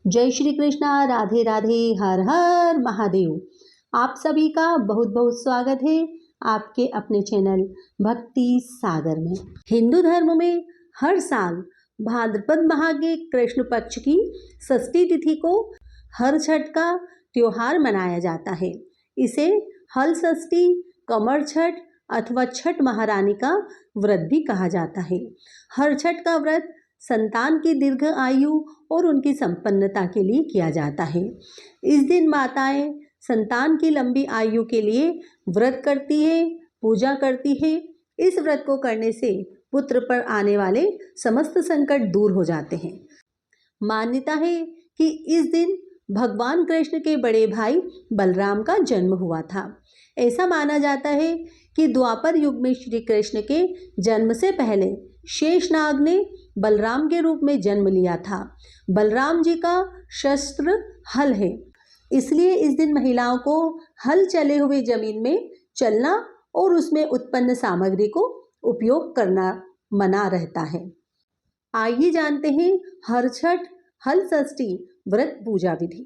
जय श्री कृष्णा, राधे राधे, हर हर महादेव। आप सभी का बहुत बहुत स्वागत है आपके अपने चैनल भक्ति सागर में। हिंदू धर्म में हर साल भाद्रपद माह के कृष्ण पक्ष की षष्ठी तिथि को हर छठ का त्योहार मनाया जाता है। इसे हल षष्ठी, कमर छठ अथवा छठ महारानी का व्रत भी कहा जाता है। हर छठ का व्रत संतान की दीर्घ आयु और उनकी संपन्नता के लिए किया जाता है। इस दिन माताएं संतान की लंबी आयु के लिए व्रत करती है, पूजा करती है। इस व्रत को करने से पुत्र पर आने वाले समस्त संकट दूर हो जाते हैं। मान्यता है कि इस दिन भगवान कृष्ण के बड़े भाई बलराम का जन्म हुआ था। ऐसा माना जाता है कि द्वापर युग में श्री कृष्ण के जन्म से पहले शेषनाग ने बलराम के रूप में जन्म लिया था। बलराम जी का शस्त्र हल है, इसलिए इस दिन महिलाओं को हल चले हुए जमीन में चलना और उसमें उत्पन्न सामग्री को उपयोग करना मना रहता है। आइए जानते हैं हर छठ हल षष्ठी व्रत पूजा विधि।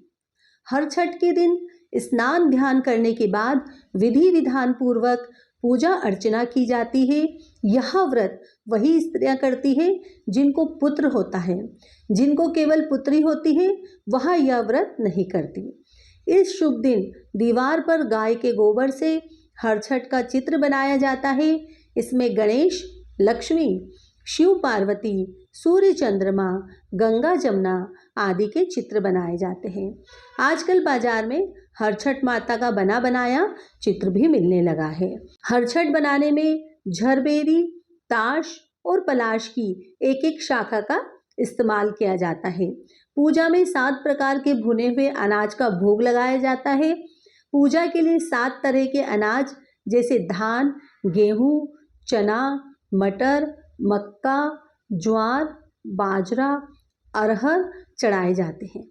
हर छठ के दिन स्नान ध्यान करने के बाद विधि विधान पूर्वक पूजा अर्चना की जाती है। यह व्रत वही स्त्रियां करती है जिनको पुत्र होता है। जिनको केवल पुत्री होती है वह यह व्रत नहीं करती। इस शुभ दिन दीवार पर गाय के गोबर से हर छठ का चित्र बनाया जाता है। इसमें गणेश, लक्ष्मी, शिव पार्वती, सूर्य चंद्रमा, गंगा जमुना आदि के चित्र बनाए जाते हैं। आजकल बाजार में हर छठ माता का बना बनाया चित्र भी मिलने लगा है। हर छठ बनाने में झरबेरी, ताश और पलाश की एक एक शाखा का इस्तेमाल किया जाता है। पूजा में 7 प्रकार के भुने हुए अनाज का भोग लगाया जाता है। पूजा के लिए 7 तरह के अनाज जैसे धान, गेहूं, चना, मटर, मक्का, ज्वार, बाजरा, अरहर चढ़ाए जाते हैं।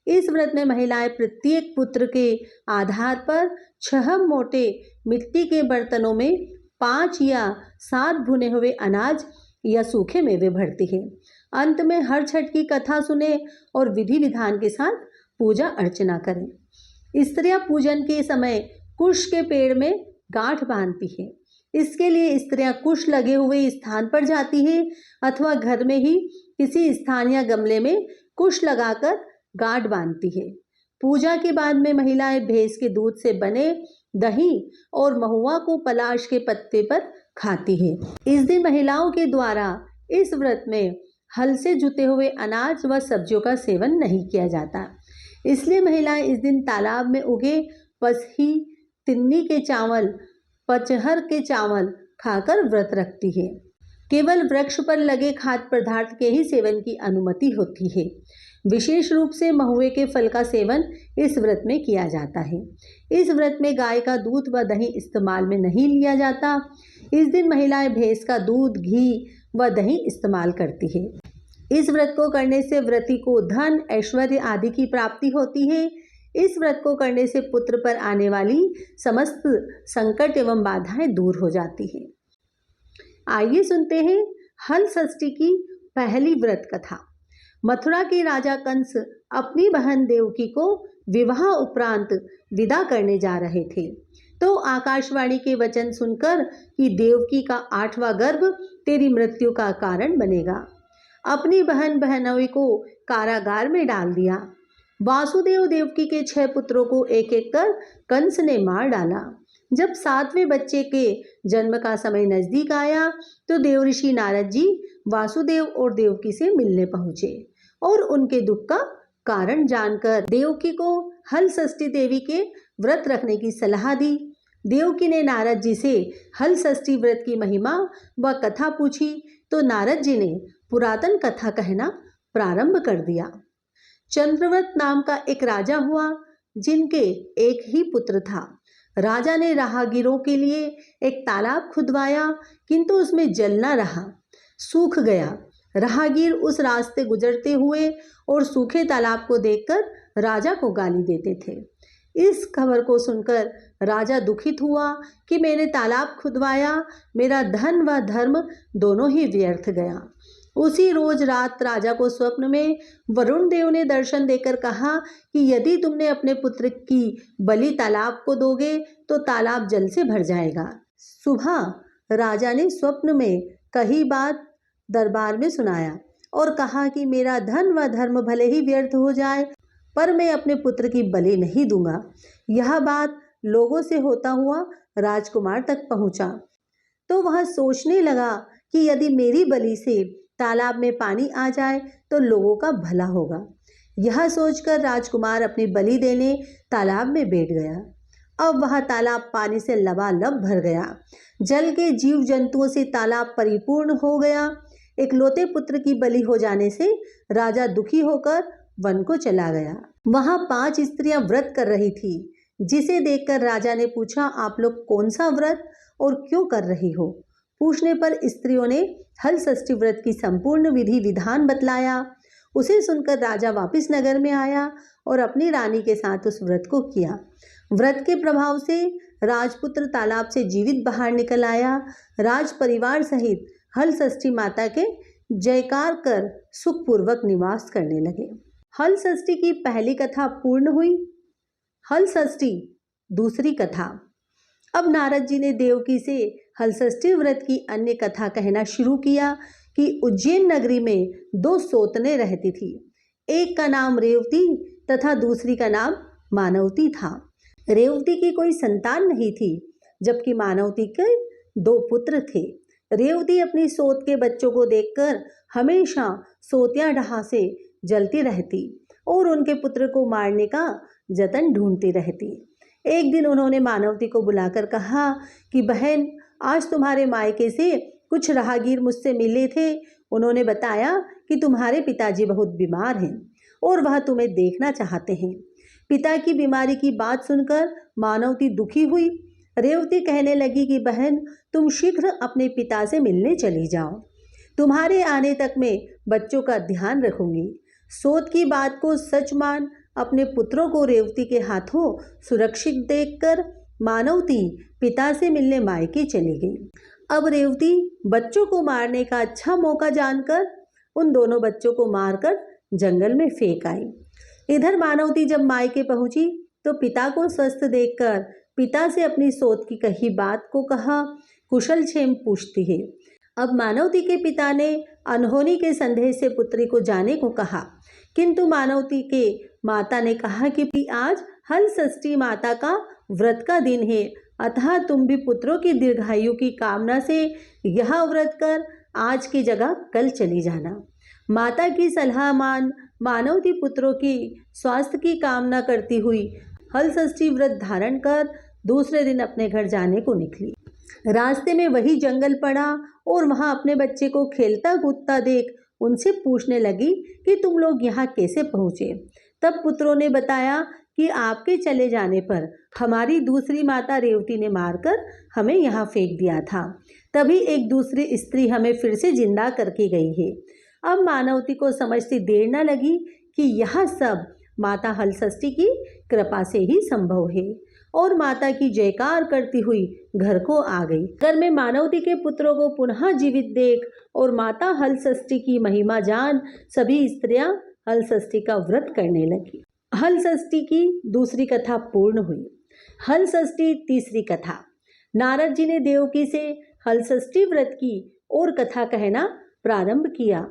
इस व्रत में महिलाएं प्रत्येक पुत्र के आधार पर 6 मोटे मिट्टी के बर्तनों में 5 या 7 भुने हुए अनाज या सूखे मेवे भरती है। अंत में हर छठ की कथा सुने और विधि विधान के साथ पूजा अर्चना करें। स्त्रियां पूजन के समय कुश के पेड़ में गांठ बांधती है। इसके लिए स्त्रियां कुश लगे हुए स्थान पर जाती है अथवा घर में ही किसी स्थान या गमले में कुश लगाकर गांठ बांधती है। पूजा के बाद में महिलाएं भैंस के दूध से बने दही और महुआ को पलाश के पत्ते पर खाती है। इस दिन महिलाओं के द्वारा इस व्रत में हल से जुते हुए अनाज व सब्जियों का सेवन नहीं किया जाता। इसलिए महिलाएं इस दिन तालाब में उगे पसही, तिन्नी के चावल, पचहर के चावल खाकर व्रत रखती है। केवल वृक्ष पर लगे खाद्य पदार्थ के ही सेवन की अनुमति होती है। विशेष रूप से महुए के फल का सेवन इस व्रत में किया जाता है। इस व्रत में गाय का दूध व दही इस्तेमाल में नहीं लिया जाता। इस दिन महिलाएं भैंस का दूध, घी व दही इस्तेमाल करती है। इस व्रत को करने से व्रती को धन, ऐश्वर्य आदि की प्राप्ति होती है। इस व्रत को करने से पुत्र पर आने वाली समस्त संकट एवं बाधाएं दूर हो जाती हैं। आइए सुनते हैं हल षष्ठी की पहली व्रत कथा। मथुरा के राजा कंस अपनी बहन देवकी को विवाह उपरांत विदा करने जा रहे थे तो आकाशवाणी के वचन सुनकर कि देवकी का 8वां गर्भ तेरी मृत्यु का कारण बनेगा, अपनी बहन बहनोई को कारागार में डाल दिया। वासुदेव देवकी के 6 पुत्रों को एक एक कर कंस ने मार डाला। जब 7वें बच्चे के जन्म का समय नजदीक आया तो देवऋषि नारद जी वासुदेव और देवकी से मिलने पहुंचे और उनके दुख का कारण जानकर देवकी को हल षष्ठी देवी के व्रत रखने की सलाह दी। देवकी ने नारद जी से हल षष्ठी व्रत की महिमा व कथा पूछी तो नारद जी ने पुरातन कथा कहना प्रारंभ कर दिया। चंद्रव्रत नाम का एक राजा हुआ जिनके एक ही पुत्र था। राजा ने राहगीरों के लिए एक तालाब खुदवाया किंतु उसमें जल न रहा, सूख गया। राहगीर उस रास्ते गुजरते हुए और सूखे तालाब को देखकर राजा को गाली देते थे। इस खबर को सुनकर राजा दुखित हुआ कि मैंने तालाब खुदवाया, मेरा धन व धर्म दोनों ही व्यर्थ गया। उसी रोज रात राजा को स्वप्न में वरुण देव ने दर्शन देकर कहा कि यदि तुमने अपने पुत्र की बलि तालाब को दोगे तो तालाब जल से भर जाएगा। सुबह राजा ने स्वप्न में कही बात दरबार में सुनाया और कहा कि मेरा धन व धर्म भले ही व्यर्थ हो जाए, पर मैं अपने पुत्र की बलि नहीं दूंगा। यह बात लोगों से होता हुआ राजकुमार तक पहुंचा तो वह सोचने लगा कि यदि मेरी बलि से तालाब में पानी आ जाए तो लोगों का भला होगा। यह सोचकर राजकुमार अपनी बलि देने तालाब में बैठ गया। अब वह तालाब पानी से लबालब भर गया। जल के जीव जंतुओं से तालाब परिपूर्ण हो गया। इकलौते पुत्र की बलि हो जाने से राजा दुखी होकर वन को चला गया। वहां 5 स्त्रियां व्रत कर रही थी, जिसे देखकर राजा ने पूछा, आप लोग कौन सा व्रत और क्यों कर रही हो? पूछने पर स्त्रियों ने हल षष्ठी व्रत की संपूर्ण विधि विधान बतलाया। उसे सुनकर राजा वापस नगर में आया और अपनी रानी के साथ उस व्रत को किया। व्रत के प्रभाव से राजपुत्र तालाब से जीवित बाहर निकल आया। राज परिवार सहित हल षष्ठी माता के जयकार कर सुखपूर्वक निवास करने लगे। हल षष्ठी की पहली कथा पूर्ण हुई। हल षष्ठी दूसरी कथा। अब नारद जी ने देवकी से हल षष्ठी व्रत की अन्य कथा कहना शुरू किया कि उज्जैन नगरी में 2 सोतने रहती थी। एक का नाम रेवती तथा दूसरी का नाम मानवती था। रेवती की कोई संतान नहीं थी, जबकि मानवती के 2 पुत्र थे। रेवती अपनी सोत के बच्चों को देखकर हमेशा सोतिया डहा से जलती रहती और उनके पुत्र को मारने का जतन ढूंढती रहती। एक दिन उन्होंने मानवती को बुलाकर कहा कि बहन, आज तुम्हारे मायके से कुछ राहगीर मुझसे मिले थे। उन्होंने बताया कि तुम्हारे पिताजी बहुत बीमार हैं और वह तुम्हें देखना चाहते हैं। पिता की बीमारी की बात सुनकर मानवती दुखी हुई। रेवती कहने लगी कि बहन, तुम शीघ्र अपने पिता से मिलने चली जाओ। तुम्हारे आने तक मैं बच्चों का ध्यान रखूंगी। सोत की बात को सच मान अपने पुत्रों को रेवती के हाथों सुरक्षित देखकर मानवती पिता से मिलने मायके चली गई। अब रेवती बच्चों को मारने का अच्छा मौका जानकर उन दोनों बच्चों को मारकर जंगल में फेंक आई। इधर मानवती जब मायके पहुंची तो पिता को स्वस्थ देखकर पिता से अपनी सोत की कही बात को कहा कुशल क्षेम पूछती है। अब मानवती के पिता ने अनहोनी के संदेह से पुत्री को जाने को कहा, किंतु मानवती के माता ने कहा कि आज हल षष्ठी माता का व्रत का दिन है, अतः तुम भी पुत्रों की दीर्घायु की कामना से यह व्रत कर आज की जगह कल चली जाना। माता की सलाह मान मानवती पुत्रों की स्वास्थ्य की कामना करती हुई हल षष्ठी व्रत धारण कर दूसरे दिन अपने घर जाने को निकली। रास्ते में वही जंगल पड़ा और वहां अपने बच्चे को खेलता कूदता देख उनसे पूछने लगी कि तुम लोग यहाँ कैसे पहुँचे। तब पुत्रों ने बताया कि आपके चले जाने पर हमारी दूसरी माता रेवती ने मारकर हमें यहाँ फेंक दिया था, तभी एक दूसरी स्त्री हमें फिर से जिंदा करके गई है। अब मानवती को समझती देर न लगी कि यह सब माता हल षष्ठी की कृपा से ही संभव है और माता की जयकार करती हुई घर को आ गई। घर में मानवती के पुत्रों को पुनः जीवित देख और माता हल षष्ठी की महिमा जान सभी स्त्रियां हल षष्ठी का व्रत करने लगी। हल षष्ठी की दूसरी कथा पूर्ण हुई। हल षष्ठी तीसरी कथा। नारद जी ने देवकी से हल षष्ठी व्रत की और कथा कहना प्रारंभ किया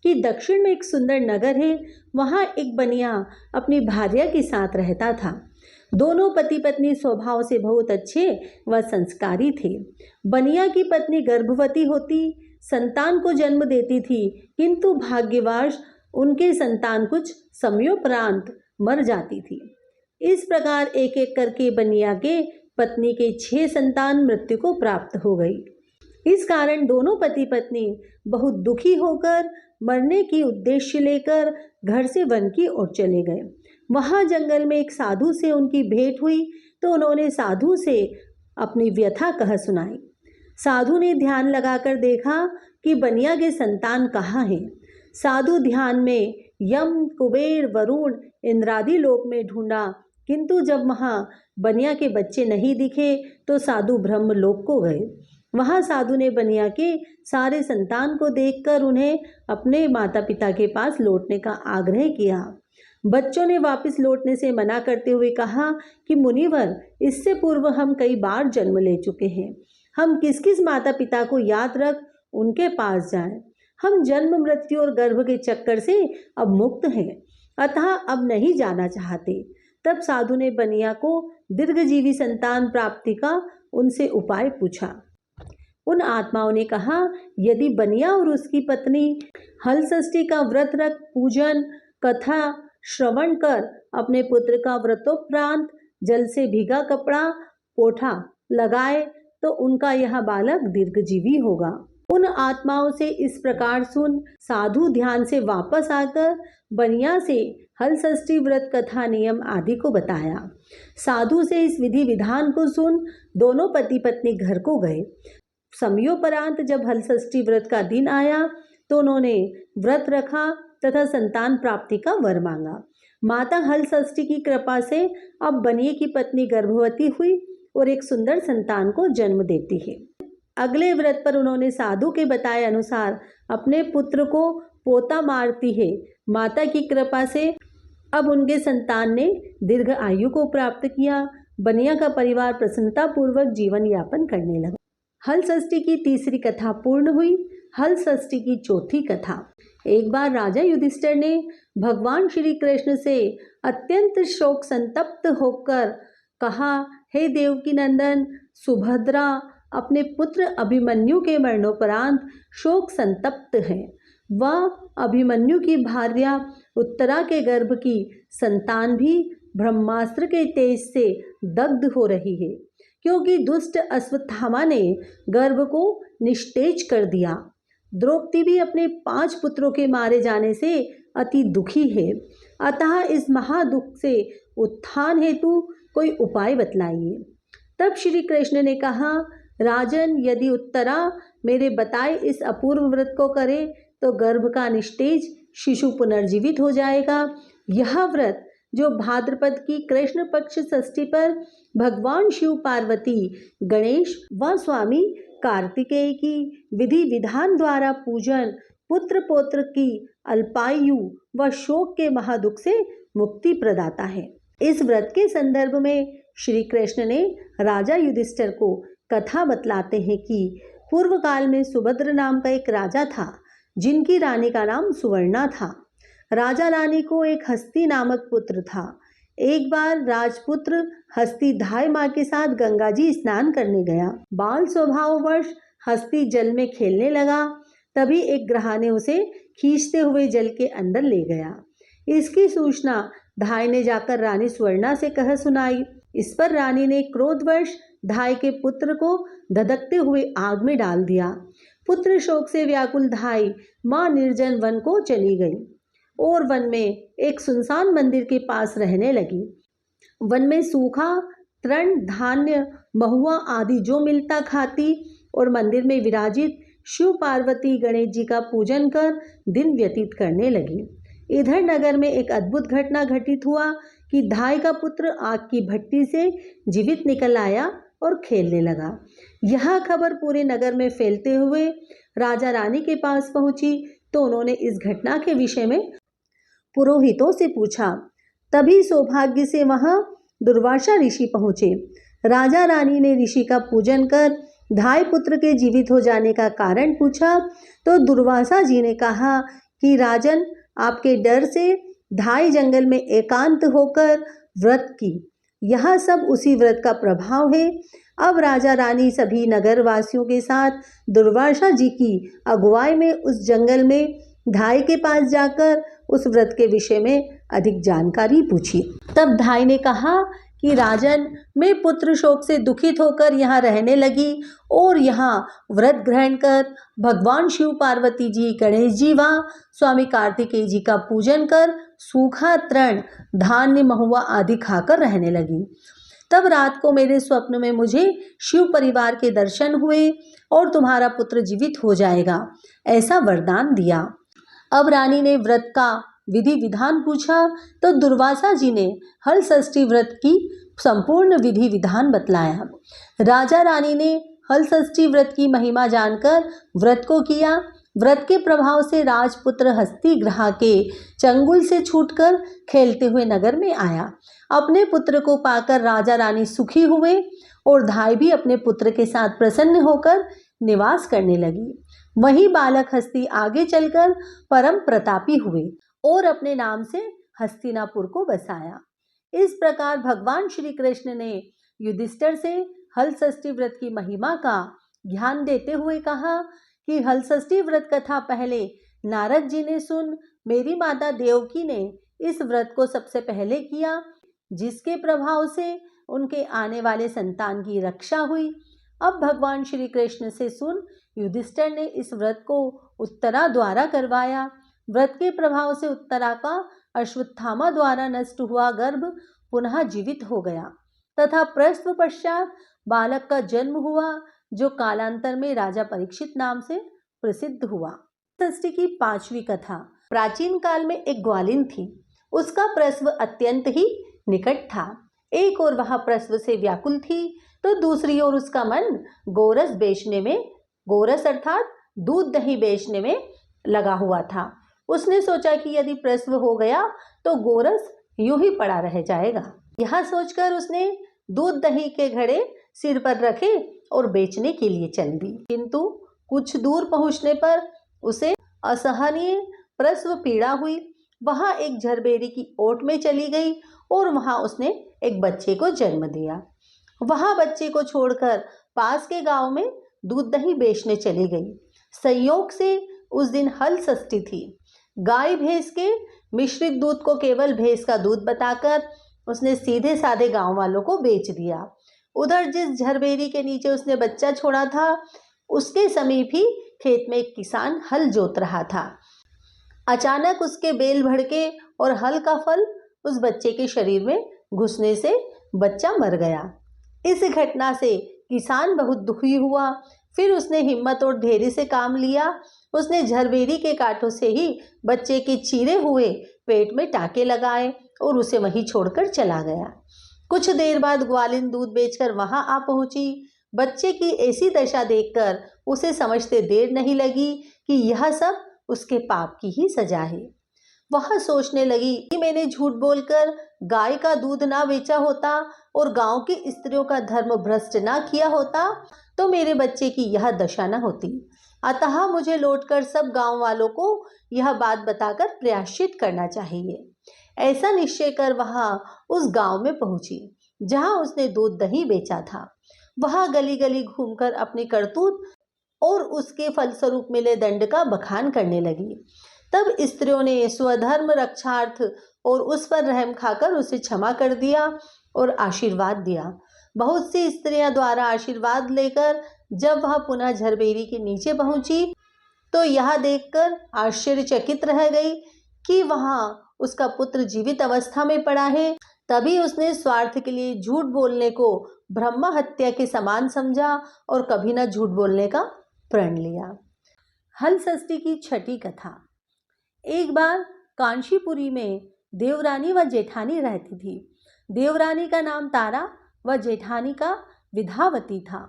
कि दक्षिण में एक सुंदर नगर है। वहाँ एक बनिया अपनी भार्या के साथ रहता था। दोनों पति पत्नी स्वभाव से बहुत अच्छे व संस्कारी थे। बनिया की पत्नी गर्भवती होती संतान को जन्म देती थी, किंतु भाग्यवश उनके संतान कुछ समयोपरांत मर जाती थी। इस प्रकार एक एक करके बनिया के पत्नी के 6 संतान मृत्यु को प्राप्त हो गई। इस कारण दोनों पति पत्नी बहुत दुखी होकर मरने की उद्देश्य लेकर घर से वन की ओर चले गए। वहां जंगल में एक साधु से उनकी भेंट हुई तो उन्होंने साधु से अपनी व्यथा कह सुनाई। साधु ने ध्यान लगाकर देखा कि बनिया के संतान कहाँ हैं। साधु ध्यान में यम, कुबेर, वरुण, इंद्रादि लोक में ढूंढा, किंतु जब वहाँ बनिया के बच्चे नहीं दिखे तो साधु ब्रह्म लोक को गए। वहाँ साधु ने बनिया के सारे संतान को देखकर उन्हें अपने माता पिता के पास लौटने का आग्रह किया। बच्चों ने वापस लौटने से मना करते हुए कहा कि मुनिवर, इससे पूर्व हम कई बार जन्म ले चुके हैं। हम किस किस माता पिता को याद रख उनके पास जाएं। हम जन्म, मृत्यु और गर्भ के चक्कर से अब मुक्त हैं, अतः अब नहीं जाना चाहते। तब साधु ने बनिया को दीर्घजीवी संतान प्राप्ति का उनसे उपाय पूछा। उन आत्माओं ने कहा, यदि बनिया और उसकी पत्नी हलषष्ठी का व्रत रख पूजन कथा श्रवण कर अपने पुत्र का व्रतोपरांत जल से भीगा कपड़ा पोठा लगाए तो उनका यह बालक दीर्घजीवी होगा। उन आत्माओं से इस प्रकार सुन साधु ध्यान से वापस आकर बनिया से हलषष्ठी व्रत कथा नियम आदि को बताया। साधु से इस विधि विधान को सुन दोनों पति पत्नी घर को गए। समयोपरांत जब हलषष्ठी व्रत का दिन आया तो उन्होंने व्रत रखा तथा संतान प्राप्ति का वर मांगा। माता हलषष्ठी की कृपा से अब बनिए की पत्नी गर्भवती हुई और एक सुंदर संतान को जन्म देती है। अगले व्रत पर उन्होंने साधु के बताए अनुसार अपने पुत्र को पोता मारती है। माता की कृपा से अब उनके संतान ने दीर्घ आयु को प्राप्त किया। बनिया का परिवार प्रसन्नता पूर्वक जीवन यापन करने लगा। हलषष्ठी की तीसरी कथा पूर्ण हुई। हलषष्ठी की चौथी कथा। एक बार राजा युधिष्ठिर ने भगवान श्री कृष्ण से अत्यंत शोक संतप्त होकर कहा, हे देवकी नंदन, सुभद्रा अपने पुत्र अभिमन्यु के मरणोपरांत शोक संतप्त है। वह अभिमन्यु की भार्या उत्तरा के गर्भ की संतान भी ब्रह्मास्त्र के तेज से दग्ध हो रही है, क्योंकि दुष्ट अश्वत्थामा ने गर्भ को निस्तेज कर दिया। द्रौपदी भी अपने 5 पुत्रों के मारे जाने से अति दुखी है, अतः इस महादुख से उत्थान हेतु कोई उपाय बतलाइए। तब श्री कृष्ण ने कहा, राजन, यदि उत्तरा मेरे बताए इस अपूर्व व्रत को करे तो गर्भ का निस्तेज शिशु पुनर्जीवित हो जाएगा। यह व्रत जो भाद्रपद की कृष्ण पक्ष षष्ठी पर भगवान शिव, पार्वती, गणेश व स्वामी कार्तिकेय की विधि विधान द्वारा पूजन पुत्र पौत्र की अल्पायु व शोक के महादुख से मुक्ति प्रदाता है। इस व्रत के संदर्भ में श्री कृष्ण ने राजा युधिष्ठिर को कथा बतलाते हैं कि पूर्व काल में सुभद्र नाम का एक राजा था, जिनकी रानी का नाम सुवर्णा था। राजा रानी को एक हस्ती नामक पुत्र था। एक बार राजपुत्र हस्ती धाय माँ के साथ गंगा जी स्नान करने गया। बाल स्वभाववश हस्ती जल में खेलने लगा। तभी एक ग्रहा ने उसे खींचते हुए जल के अंदर ले गया। इसकी सूचना धाय ने जाकर रानी सुवर्णा से कह सुनाई। इस पर रानी ने क्रोधवश धाय के पुत्र को धधकते हुए आग में डाल दिया। पुत्र शोक से व्याकुल धाय माँ निर्जन वन को चली गई और वन में एक सुनसान मंदिर के पास रहने लगी। वन में सूखा तृण, धान्य, महुआ आदि जो मिलता खाती और मंदिर में विराजित शिव, पार्वती, गणेश जी का पूजन कर दिन व्यतीत करने लगी। इधर नगर में एक अद्भुत घटना घटित हुआ कि धाय का पुत्र आग की भट्टी से जीवित निकल आया और खेलने लगा। यह खबर पूरे नगर में फैलते हुए राजा रानी के पास पहुंची तो उन्होंने इस घटना के विषय में पुरोहितों से पूछा। तभी सौभाग्य से वहां दुर्वासा ऋषि पहुंचे। राजा रानी ने ऋषि का पूजन कर धाय पुत्र के जीवित हो जाने का कारण पूछा तो दुर्वासा जी ने कहा कि राजन, आपके डर से धाय जंगल में एकांत होकर व्रत की। यह सब उसी व्रत का प्रभाव है। अब राजा रानी सभी नगरवासियों के साथ दुर्वासा जी की अगुवाई में उस जंगल में धाय के पास जाकर उस व्रत के विषय में अधिक जानकारी पूछी। तब धाय ने कहा कि राजन, मैं पुत्र शोक से दुखित होकर यहाँ रहने लगी और यहाँ व्रत ग्रहण कर भगवान शिव, पार्वती जी, गणेश जी व स्वामी कार्तिकेय जी का पूजन कर सूखा तृण, धान्य, महुआ आदि खाकर रहने लगी। तब रात को मेरे स्वप्न में मुझे शिव परिवार के दर्शन हुए और तुम्हारा पुत्र जीवित हो जाएगा, ऐसा वरदान दिया। अब रानी ने व्रत का विधि विधान पूछा तो दुर्वासा जी ने हलषष्ठी व्रत की संपूर्ण विधि विधान बतलाया। राजा रानी ने हल षष्ठी व्रत की महिमा जानकर व्रत को किया। व्रत के प्रभाव से राजपुत्र हस्तिग्राह के चंगुल से छूटकर खेलते हुए नगर में आया। अपने पुत्र को पाकर राजा रानी सुखी हुए और धाई भी अपने पुत्र के साथ प्रसन्न होकर निवास करने लगी। वही बालक हस्ती आगे चलकर परम प्रतापी हुए और अपने नाम से हस्तिनापुर को बसाया। इस प्रकार भगवान श्री कृष्ण ने युधिष्ठिर से हल षष्ठी व्रत की महिमा का ज्ञान देते हुए कहा कि हल षष्ठी व्रत कथा पहले नारद जी ने सुन, मेरी माता देवकी ने इस व्रत को सबसे पहले किया, जिसके प्रभाव से उनके आने वाले संतान की रक्षा हुई। अब भगवान श्री कृष्ण से सुन, युधिष्ठिर ने इस व्रत को उत्तरा द्वारा करवाया। व्रत के प्रभाव से उत्तरा का अश्वत्थामा द्वारा नष्ट हुआ गर्भ पुनः जीवित हो गया तथा प्रसव पश्चात बालक का जन्म हुआ, जो कालांतर में राजा परीक्षित नाम से प्रसिद्ध हुआ। षष्ठी की 5वीं कथा। प्राचीन काल में एक ग्वालिन थी। उसका प्रसव अत्यंत ही निकट था। एक ओर वह प्रसव से व्याकुल थी तो दूसरी ओर उसका मन गोरस बेचने में, गोरस अर्थात दूध दही बेचने में लगा हुआ था। उसने सोचा कि यदि प्रसव हो गया तो गोरस यूं ही पड़ा रह जाएगा। यह सोचकर उसने दूध दही के घड़े सिर पर रखे और बेचने के लिए चल दी। किंतु कुछ दूर पहुंचने पर उसे असहनीय प्रसव पीड़ा हुई। वहां एक झरबेरी की ओट में चली गई और वहां उसने एक बच्चे को जन्म दिया। वहां बच्चे को छोड़कर पास के गांव में दूध दही बेचने चली गई। संयोग से उस दिन हल षष्ठी थी। गाय भैंस के मिश्रित दूध को केवल भैंस का दूध बताकर उसने सीधे साधे गांव वालों को बेच दिया। उधर जिस झरबेरी के नीचे उसने बच्चा छोड़ा था, उसके समीप ही खेत में एक किसान हल जोत रहा था। अचानक उसके बेल भड़के और हल का फल उस बच्चे के शरीर में घुसने से बच्चा मर गया। इस घटना से किसान बहुत दुखी हुआ। फिर उसने हिम्मत और धैर्य से काम लिया। उसने झरबेरी के कांटों से ही बच्चे के चीरे हुए पेट में टाके लगाए और उसे वहीं छोड़कर चला गया। कुछ देर बाद ग्वालिन दूध बेचकर वहां आ पहुंची। बच्चे की ऐसी दशा देखकर उसे समझते देर नहीं लगी कि यह सब उसके पाप की ही सजा है। वह सोचने लगी कि मैंने झूठ बोलकर गाय का दूध ना बेचा होता और गांव की स्त्रियों का धर्म भ्रष्ट ना किया होता तो मेरे बच्चे की यह दशा न होती। अतः मुझे लौटकर सब गांव वालों को यह बात बताकर प्रायश्चित करना चाहिए। ऐसा निश्चय कर वह उस गांव में पहुंची जहां उसने दूध दही बेचा था। वह गली गली घूमकर अपनी करतूत और उसके फलस्वरूप मिले दंड का बखान करने लगी। तब स्त्रियों ने स्वधर्म रक्षार्थ और उस पर रहम खाकर उसे क्षमा कर दिया और आशीर्वाद दिया। बहुत सी स्त्रियां द्वारा आशीर्वाद लेकर जब वह पुनः झरबेरी के नीचे पहुंची तो यह देखकर आश्चर्यचकित रह गई कि वहां उसका पुत्र जीवित अवस्था में पड़ा है। तभी उसने स्वार्थ के लिए झूठ बोलने को ब्रह्म हत्या के समान समझा और कभी न झूठ बोलने का प्रण लिया। हल षष्ठी की 6ठी कथा। एक बार कांशीपुरी में देवरानी व जेठानी रहती थी। देवरानी का नाम तारा व जेठानी का विधावती था।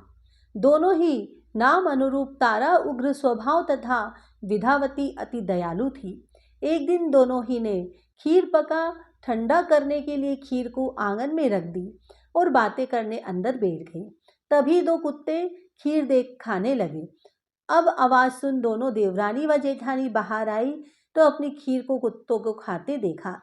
दोनों ही नाम अनुरूप तारा उग्र स्वभाव तथा विधावती अति दयालु थी। एक दिन दोनों ही ने खीर पका ठंडा करने के लिए खीर को आंगन में रख दी और बातें करने अंदर बैठ गई। तभी 2 कुत्ते खीर देख खाने लगे। अब आवाज सुन दोनों देवरानी व जेठानी बाहर आई तो अपनी खीर को कुत्तों को खाते देखा।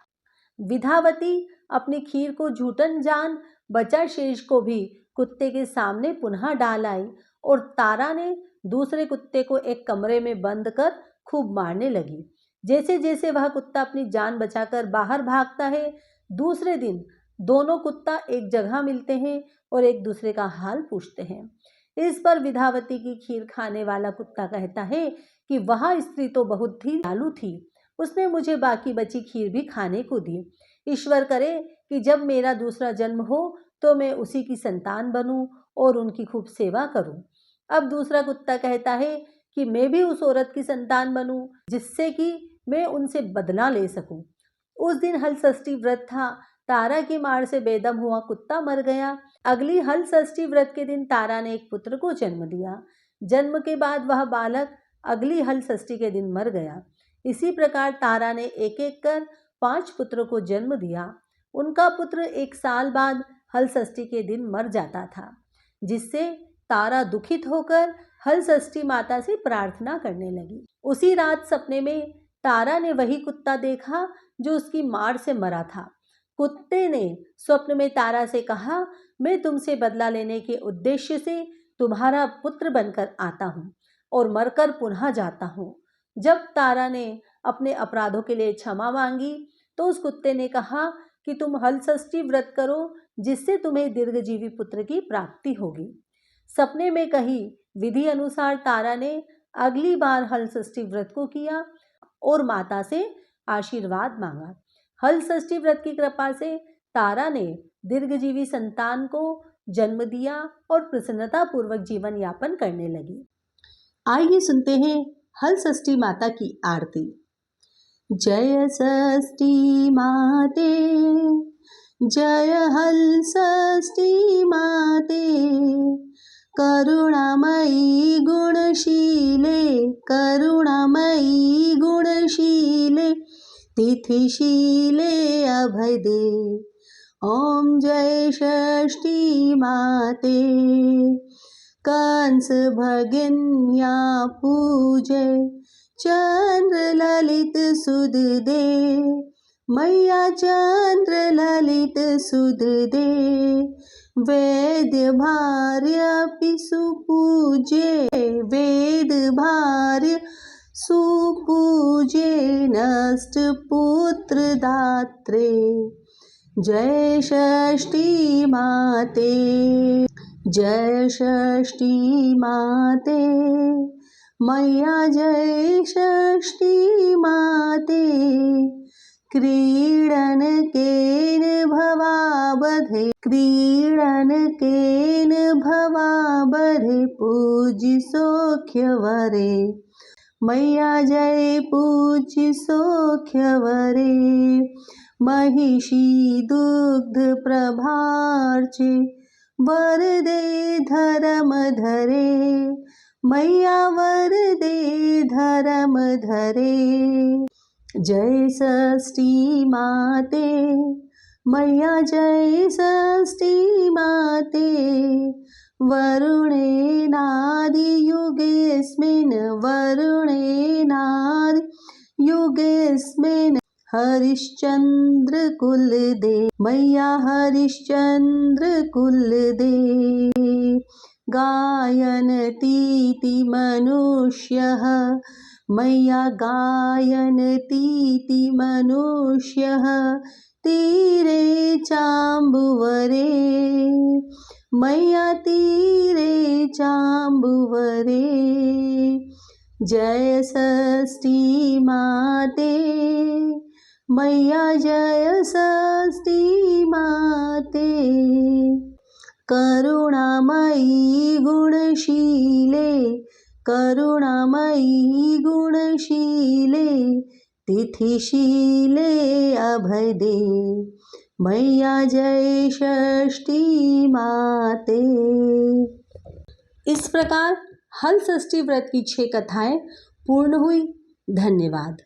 विधावती अपनी खीर को झूठन जान बचा शेष को भी कुत्ते के सामने पुनः डाल आई और तारा ने दूसरे कुत्ते को एक कमरे में बंद कर खूब मारने लगी। जैसे जैसे वह कुत्ता अपनी जान बचाकर बाहर भागता है, दूसरे दिन दोनों कुत्ता एक जगह मिलते हैं और एक दूसरे का हाल पूछते हैं। इस पर विधावती की खीर खाने वाला कुत्ता कहता है कि वह स्त्री तो बहुत ही दयालु थी, उसने मुझे बाकी बची खीर भी खाने को दी। ईश्वर करे कि जब मेरा दूसरा जन्म हो तो मैं उसी की संतान बनूं और उनकी खूब सेवा करूं। अब दूसरा कुत्ता कहता है कि मैं भी उस औरत की संतान बनूं जिससे कि मैं उनसे बदला ले सकूं। उस दिन हल षष्ठी व्रत था। तारा की मार से बेदम हुआ कुत्ता मर गया। अगली हल षष्ठी व्रत के दिन तारा ने एक पुत्र को जन्म दिया। जन्म के बाद वह बालक अगली हल षष्ठी के दिन मर गया। इसी प्रकार तारा ने एक एक कर 5 पुत्रों को जन्म दिया। उनका पुत्र 1 साल बाद हल षष्ठी के दिन मर जाता था, जिससे तारा दुखित होकर हल षष्ठी माता से प्रार्थना करने लगी। उसी रात सपने में तारा ने वही कुत्ता देखा जो उसकी मार से मरा था। कुत्ते ने स्वप्न में तारा से कहा, मैं तुमसे बदला लेने के उद्देश्य से तुम्हारा पुत्र बनकर आता हूँ और मरकर पुनः जाता हूँ। जब तारा ने अपने अपराधों के लिए क्षमा मांगी तो उस कुत्ते ने कहा कि तुम हल षष्ठी व्रत करो, जिससे तुम्हें दीर्घजीवी पुत्र की प्राप्ति होगी। सपने में कही विधि अनुसार तारा ने अगली बार हल षष्ठी व्रत को किया और माता से आशीर्वाद मांगा। हल षष्ठी व्रत की कृपा से तारा ने दीर्घजीवी संतान को जन्म दिया और प्रसन्नता पूर्वक जीवन यापन करने लगी। आइए सुनते हैं हल षष्ठी माता की आरती। जय षष्ठी माते, जय हल षष्ठी माते, करुणामयी गुणशीले, करुणामयी गुणशीले, तिथिशीले अभयदे। ओम जय षष्ठी माते। कंस भगिन्या पूजे, चंद्र ललित सुध दे, मैया चंद्र ललित सुध दे। वेद भार्य सुपूजे, वेद भार्य सुपूजे, नष्ट पुत्र दात्रे। जय षष्ठी माते, जय षष्ठी माते, मैया जय षष्ठी माते। क्रीडन केन भवाबधे, क्रीडन केन भवाबधे, पूज्य सौख्य वरे। मैया जय पूज्य सौख्य वरे। महिषी दुग्ध प्रभार्चे, वर दे धर्म धरे। मैया वर दे धर्म धरे। जय षष्ठी माते, मैया जय षष्ठी माते। वरुणेनादि युगेस्मिन्, वरुणेनादि युगेस्मिन्, हरिश्चंद्र कुल दे। मैया हरिश्चंद्र कुल दे। गायनतीति मनुष्यः, मैया गायनतीति मनुष्यः, तीरे चाम्बुवरे। मैया तीरे चाम्बुवरे। जय षष्ठी माते, मैया जय षष्ठी माते। करुणामयी गुणशीले, करुणामयी गुणशीले, तिथिशीले अभयदे। मैया जय षष्ठी माते। इस प्रकार हल षष्ठी व्रत की 6 कथाएं पूर्ण हुई। धन्यवाद।